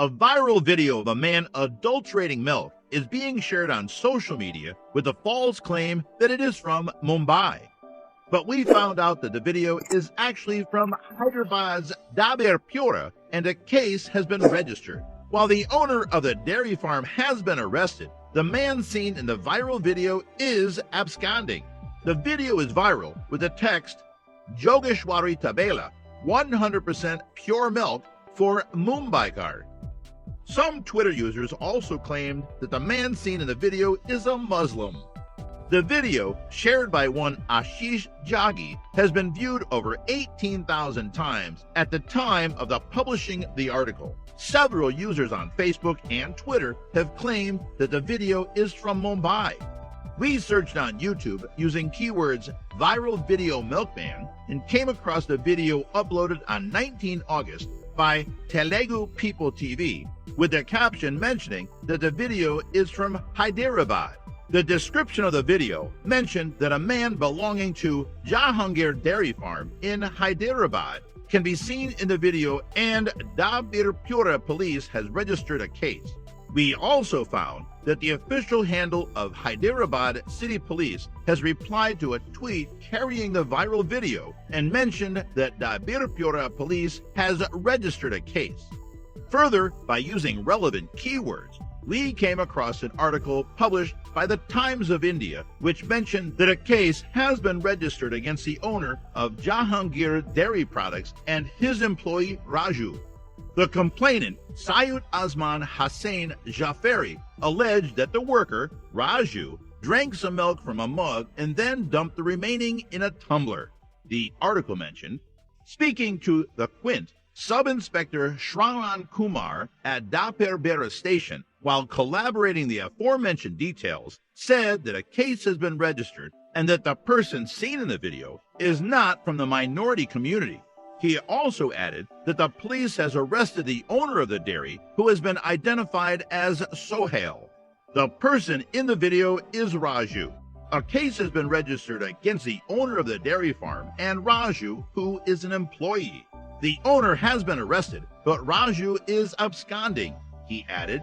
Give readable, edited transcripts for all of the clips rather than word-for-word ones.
A viral video of a man adulterating milk is being shared on social media with the false claim that it is from Mumbai. But we found out that the video is actually from Hyderabad's Dabirpura and a case has been registered. While the owner of the dairy farm has been arrested, the man seen in the viral video is absconding. The video is viral with the text, Jogeshwari Tabela, 100% pure milk for Mumbaikar. Some Twitter users also claimed that the man seen in the video is a Muslim. The video, shared by one Ashish Jaggi, has been viewed over 18,000 times at the time of the publishing the article. Several users on Facebook and Twitter have claimed that the video is from Mumbai. We searched on YouTube using keywords viral video milkman and came across the video uploaded on 19 August by Telugu People TV with a caption mentioning that the video is from Hyderabad. The description of the video mentioned that a man belonging to Jahangir Dairy Farm in Hyderabad can be seen in the video, and Dabirpura police has registered a case. We also found that the official handle of Hyderabad City Police has replied to a tweet carrying the viral video and mentioned that Dabirpura Police has registered a case. Further, by using relevant keywords, we came across an article published by the Times of India, which mentioned that a case has been registered against the owner of Jahangir Dairy Products and his employee Raju. The complainant, Syed Azman Hussain Jafari, alleged that the worker, Raju, drank some milk from a mug and then dumped the remaining in a tumbler. The article mentioned, speaking to the Quint, Sub-Inspector Shravan Kumar at Dabirpura Station, while collaborating the aforementioned details, said that a case has been registered and that the person seen in the video is not from the minority community. He also added that the police has arrested the owner of the dairy, who has been identified as Sohail. The person in the video is Raju. A case has been registered against the owner of the dairy farm and Raju, who is an employee. The owner has been arrested, but Raju is absconding, he added.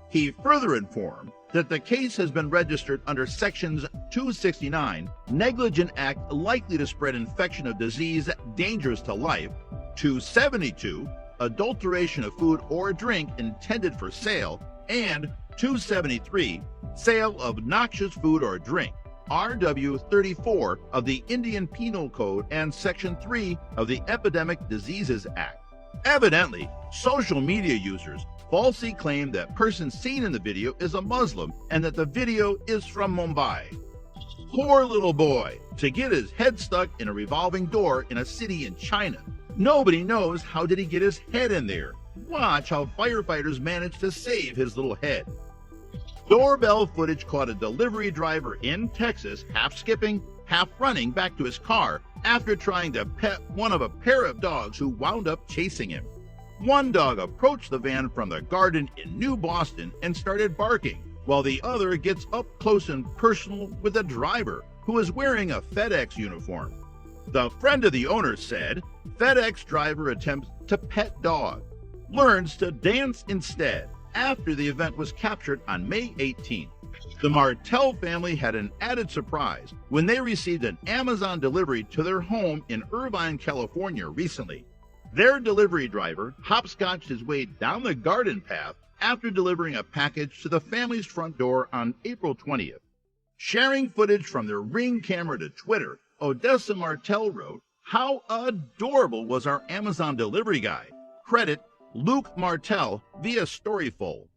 He further informed that the case has been registered under Sections 269, negligent act likely to spread infection of disease dangerous to life, 272, adulteration of food or drink intended for sale, and 273, sale of noxious food or drink, RW 34 of the Indian Penal Code and Section 3 of the Epidemic Diseases Act. Evidently, social media users falsely claim that person seen in the video is a Muslim and that the video is from Mumbai. Poor little boy, to get his head stuck in a revolving door in a city in China. Nobody knows how did he get his head in there. Watch how firefighters managed to save his little head. Doorbell footage caught a delivery driver in Texas half skipping, half running back to his car after trying to pet one of a pair of dogs who wound up chasing him. One dog approached the van from the garden in New Boston and started barking, while the other gets up close and personal with the driver, who is wearing a FedEx uniform. The friend of the owner said, FedEx driver attempts to pet dog, learns to dance instead, after the event was captured on May 18th. The Martell family had an added surprise when they received an Amazon delivery to their home in Irvine, California recently. Their delivery driver hopscotched his way down the garden path after delivering a package to the family's front door on April 20th. Sharing footage from their Ring camera to Twitter, Odessa Martell wrote, "How adorable was our Amazon delivery guy? Credit Luke Martell via Storyful."